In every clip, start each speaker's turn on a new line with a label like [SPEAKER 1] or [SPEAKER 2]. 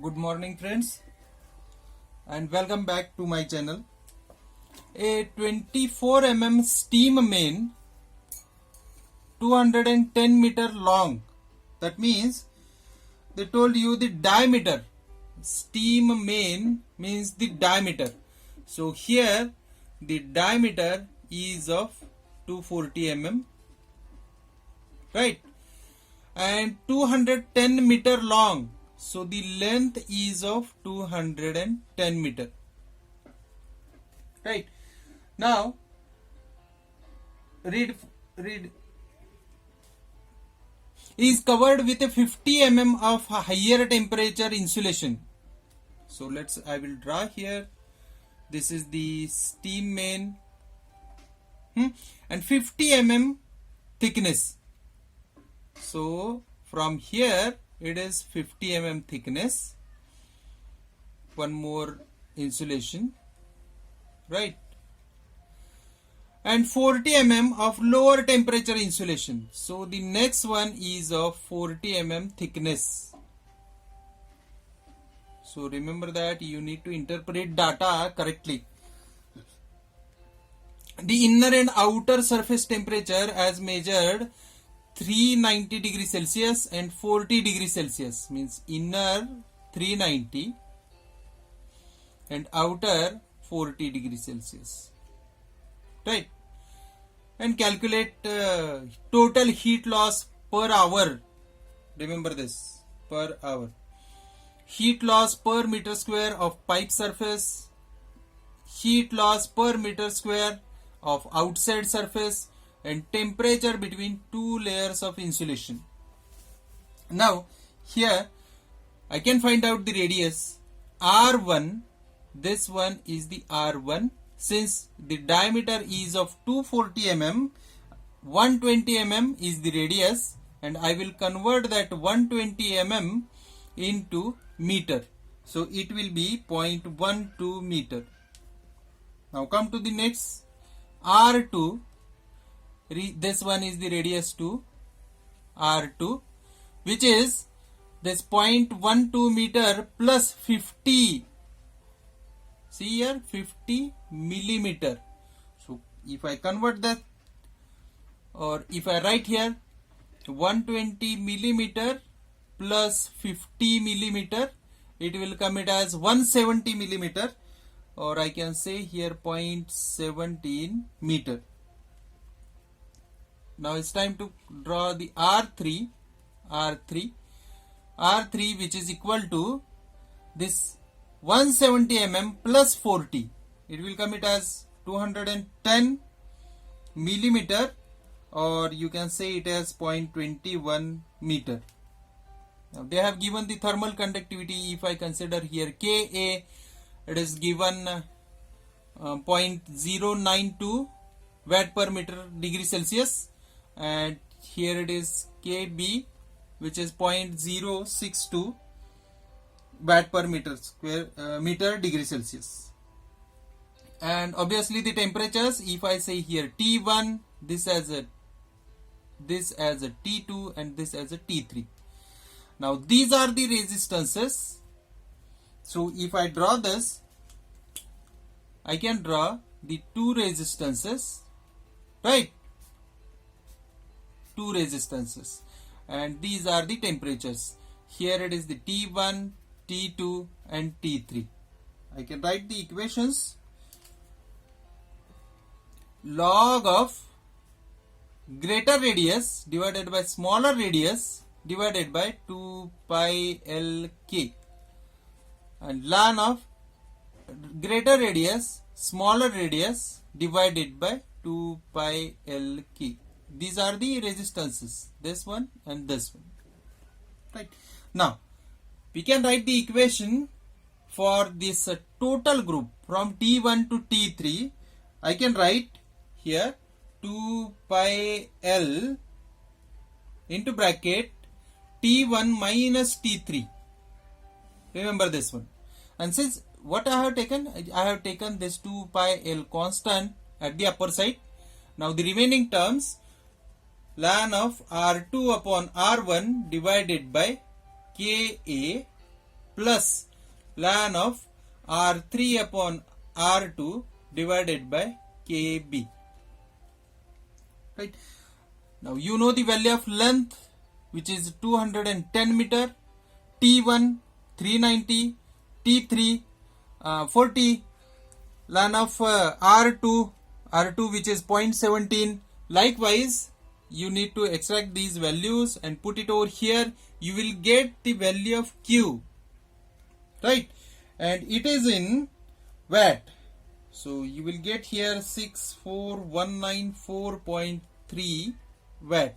[SPEAKER 1] Good morning friends and welcome back to my channel. A 24 steam main 210 meter long, that means they told you the diameter. Steam main means the diameter. So here the diameter is of 240 right, and 210 meter long. So the length is of 210 meter. Right. Now read. Is covered with a 50 of higher temperature insulation. So I will draw here. This is the steam main and 50 thickness. So from here it is 50 thickness. One more insulation, right? And 40 of lower temperature insulation. So the next one is of 40 thickness. So remember that you need to interpret data correctly. The inner and outer surface temperature as measured 390 degrees Celsius and 40 degrees Celsius, means inner 390 and outer 40 degrees Celsius, right? And calculate total heat loss per hour. Remember this, per hour. Heat loss per meter square of pipe surface, heat loss per meter square of outside surface, and temperature between two layers of insulation. Now here I can find out the radius R1. This one is the R1. Since the diameter is of 240 120 is the radius, and I will convert that 120 into meter. So it will be 0.12 meter. Now come to the next, R2. This one is the radius to R2, which is this 0.12 meter plus 50. See here, 50 millimeter. So if I convert that, or if I write here 120 millimeter plus 50 millimeter, it will come it as 170 millimeter, or I can say here 0.17 meter. Now it's time to draw the R3, which is equal to this 170 plus 40. It will come it as 210 millimeter, or you can say it as 0.21 meter. Now they have given the thermal conductivity. If I consider here Ka, it is given 0.092 watt per meter degree Celsius, and here it is Kb, which is 0.062 watt per meter square meter degree Celsius. And obviously the temperatures, if I say here T1, this as a T2, and this as a T3. Now these are the resistances. So if I draw this, I can draw the two resistances, right? Two resistances, and these are the temperatures. Here it is the T1, T2 and T3. I can write the equations. Log of greater radius divided by smaller radius divided by 2 pi Lk, and ln of greater radius smaller radius divided by 2 pi Lk. These are the resistances, this one and this one, right? Now we can write the equation for this total group from T1 to T3. I can write here 2 pi L into bracket T1 minus T3. Remember this one. And since what I have taken this 2 pi L constant at the upper side. Now the remaining terms, ln of R2 upon R1 divided by Ka plus ln of R3 upon R2 divided by KB. Right. Now you know the value of length, which is 210 meter, T1 390, T3 40, ln of R2 which is 0.17. Likewise, you need to extract these values and put it over here. You will get the value of Q, right? And it is in watt. So you will get here 64194.3 watt.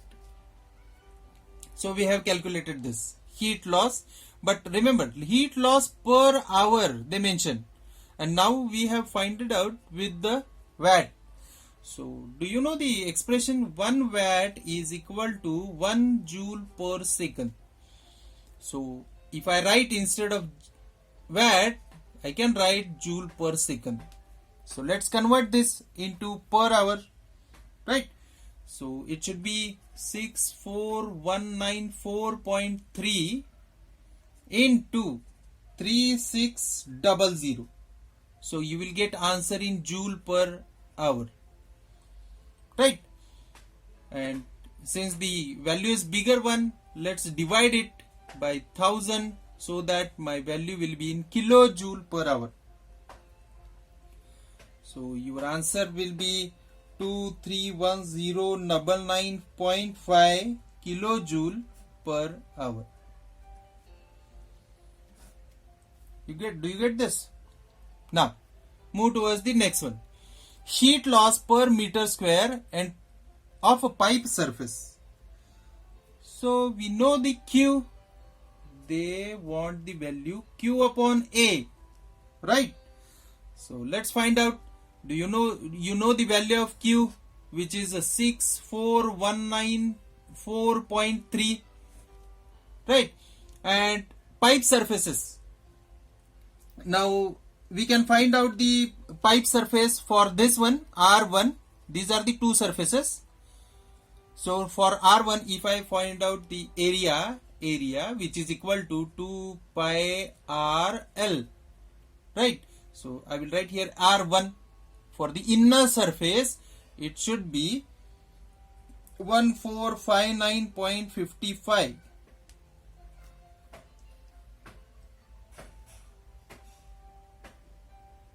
[SPEAKER 1] So we have calculated this heat loss. But remember, heat loss per hour they mention. And now we have found it out with the watt. So do you know the expression 1 watt is equal to 1 joule per second? So if I write instead of watt, I can write joule per second. So let's convert this into per hour, right? So it should be 64194.3 into 3600. So you will get answer in joule per hour, right? And since the value is bigger one, let's divide it by 1000 so that my value will be in kilojoule per hour. So your answer will be 231,099.5 kilojoule per hour. Do you get this? Now move towards the next one. Heat loss per meter square and of a pipe surface. So we know the Q. They want the value Q upon A, right? So let's find out. Do you know the value of Q, which is a 64194.3, right? And pipe surfaces. Now we can find out the pipe surface for this one, R1. These are the two surfaces. So for R1, if I find out the area which is equal to 2 pi RL, right? So I will write here R1. For the inner surface, it should be 1459.55.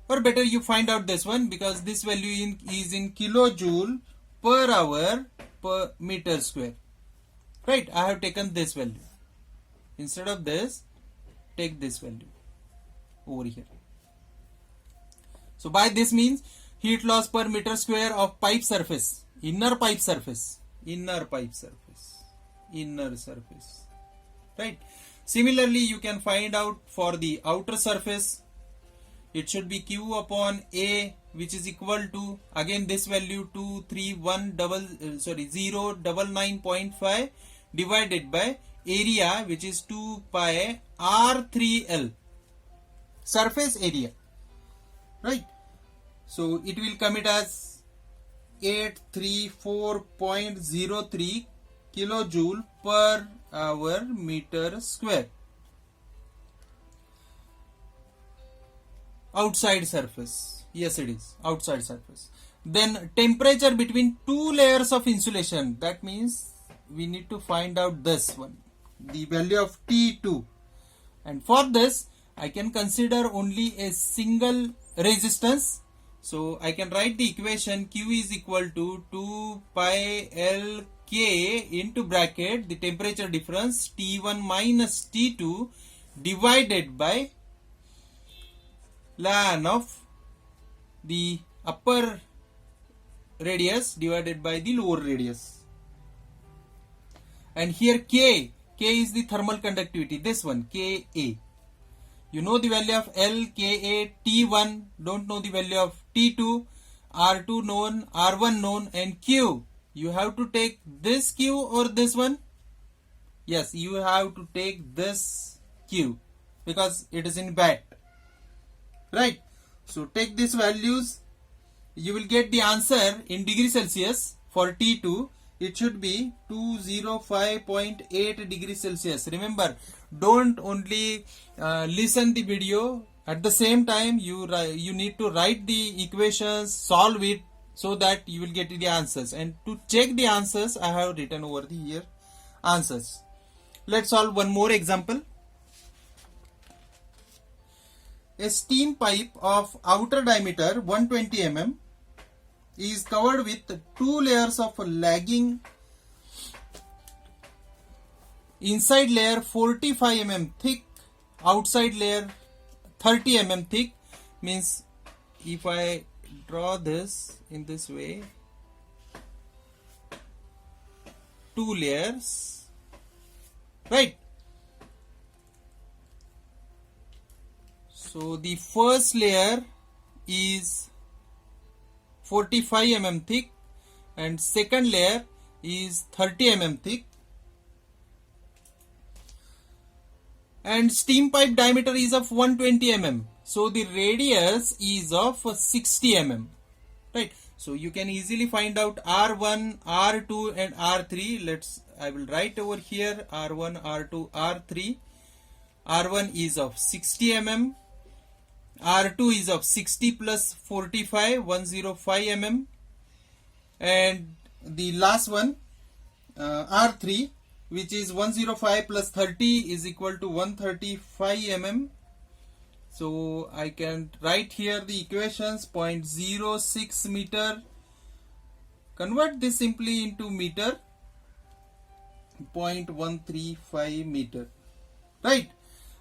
[SPEAKER 1] Or better, you find out this one, because this value is in kilojoule per hour per meter square. Right? I have taken this value. Instead of this, take this value over here. So by this means, heat loss per meter square of pipe surface, inner surface, right? Similarly, you can find out for the outer surface, it should be Q upon A, which is equal to, again this value 099.5 divided by area, which is 2 pi R3L, surface area, right? So it will come it as 834.03 kilojoule per hour meter square. Outside surface. Yes, it is. Outside surface. Then temperature between two layers of insulation. That means we need to find out this one. The value of T2. And for this, I can consider only a single resistance. So I can write the equation Q is equal to 2 pi L K into bracket the temperature difference T1 minus T2 divided by ln of the upper radius divided by the lower radius. And here K is the thermal conductivity, this one Ka. You know the value of L, Ka, T1, don't know the value of T2, R2 known, R1 known, and Q. You have to take this Q or this one? Yes, you have to take this Q because it is in watt. Right? So take these values. You will get the answer in degree Celsius for T2 it should be 205.8 degrees Celsius. Remember, don't only listen the video. At the same time, you need to write the equations, solve it, so that you will get the answers. And to check the answers, I have written over the here answers. Let's solve one more example. A steam pipe of outer diameter 120 mm is covered with 2 layers of lagging. Inside layer 45 mm thick, outside layer 30 mm thick. Means if I draw this in this way, 2 layers, right? So the first layer is 45 mm thick and second layer is 30 mm thick, and steam pipe diameter is of 120 mm. So the radius is of 60 mm, right? So you can easily find out R1, R2 and R3. I will write over here R1, R2, R3. R1 is of 60 mm. R2 is of 60 plus 45, 105 mm. And the last one, R3, which is 105 plus 30 is equal to 135 mm. So I can write here the equations: 0.06 meter. Convert this simply into meter. 0.135 meter. Right?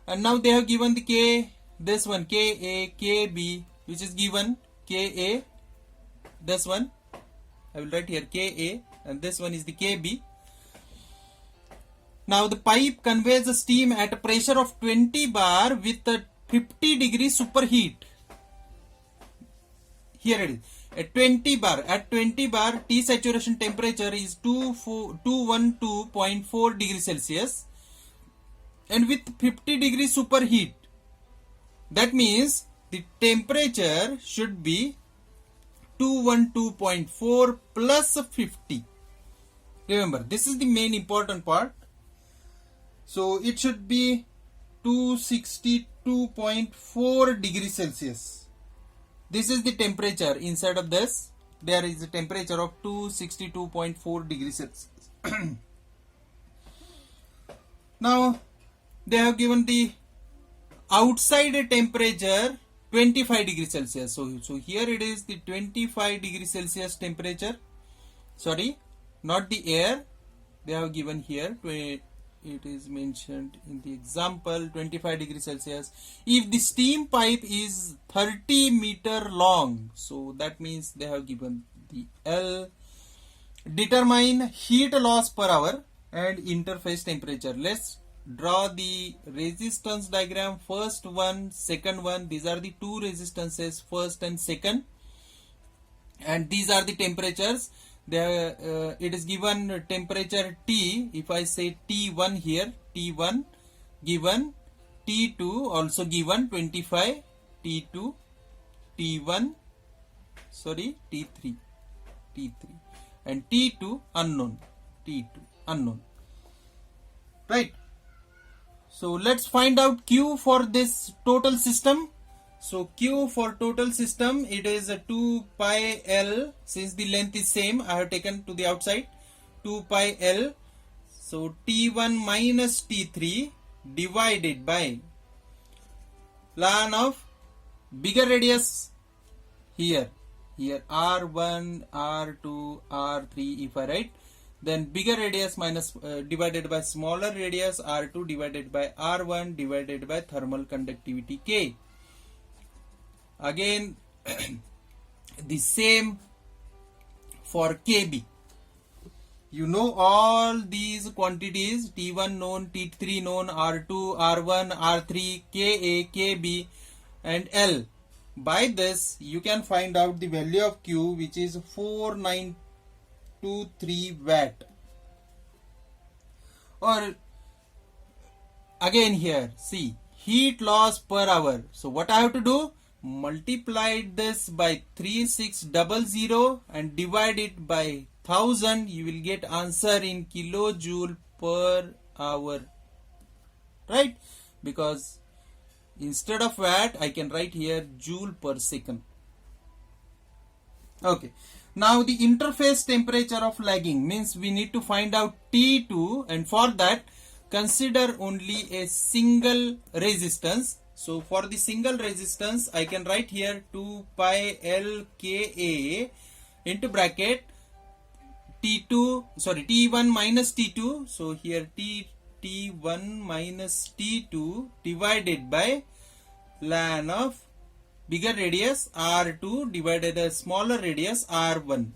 [SPEAKER 1] And now they have given the K, this one, KA, KB, which is given KA. This one, I will write here KA, and this one is the KB. Now the pipe conveys the steam at a pressure of 20 bar with a 50 degree superheat. Here it is. At 20 bar, T saturation temperature is 212.4 degrees Celsius, and with 50 degree superheat. That means the temperature should be 212.4 plus 50. Remember, this is the main important part. So it should be 262.4 degrees Celsius. This is the temperature inside of this. There is a temperature of 262.4 degrees Celsius. Now they have given the outside temperature 25 degrees Celsius. So here it is the 25 degrees Celsius temperature. Sorry, not the air. They have given here. It is mentioned in the example 25 degrees Celsius. If the steam pipe is 30 meter long, so that means they have given the L. Determine heat loss per hour and interface temperature. Let's draw the resistance diagram. First one, second one. These are the two resistances, first and second, and these are the temperatures. It is given temperature T. If I say T1 here, T1 given, T2 also given 25, T2, T1, sorry, T3, and T2 unknown, right? So let's find out Q for this total system. So Q for total system, it is a 2 pi L. Since the length is same, I have taken to the outside 2 pi L. So T1 minus T3 divided by ln of bigger radius here R1, R2, R3. If I write, then bigger radius minus divided by smaller radius R2 divided by R1 divided by thermal conductivity K. Again the same for KB. You know all these quantities: T1 known, T3 known, R2, R1, R3, KA, KB and L. By this you can find out the value of Q, which is 4923 watt. Or again here, see, heat loss per hour. So what I have to do? Multiply this by 3600 and divide it by 1000, you will get answer in kilojoule per hour, right? Because instead of watt I can write here joule per second. Okay, now the interface temperature of lagging means we need to find out T2, and for that consider only a single resistance. So for the single resistance I can write here 2 pi L Ka into bracket T1 minus T2. So here T1 minus T2 divided by ln of bigger radius R2 divided by smaller radius R1.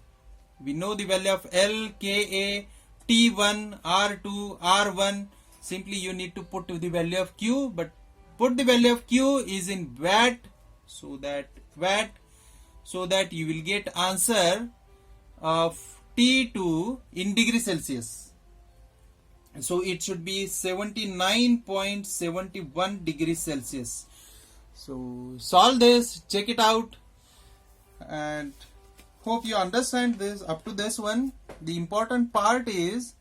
[SPEAKER 1] We know the value of L, Ka, T1, R2, R1. Simply you need to put the value of Q, but put the value of Q is in watt, so that you will get answer of T2 in degree Celsius. So it should be 79.71 degrees Celsius. So solve this, check it out, and hope you understand this up to this one. The important part is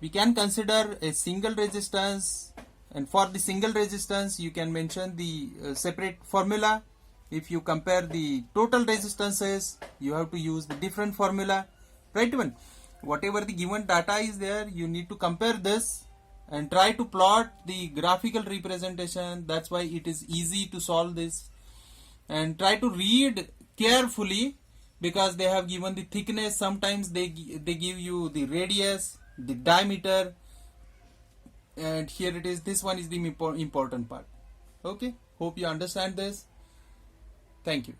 [SPEAKER 1] we can consider a single resistance, and for the single resistance you can mention the separate formula. If you compare the total resistances, you have to use the different formula, right? One, whatever the given data is there, you need to compare this and try to plot the graphical representation. That's why it is easy to solve this, and try to read carefully because they have given the thickness. Sometimes they give you the radius, the diameter, and here it is. This one is the important part. Okay, hope you understand this. Thank you.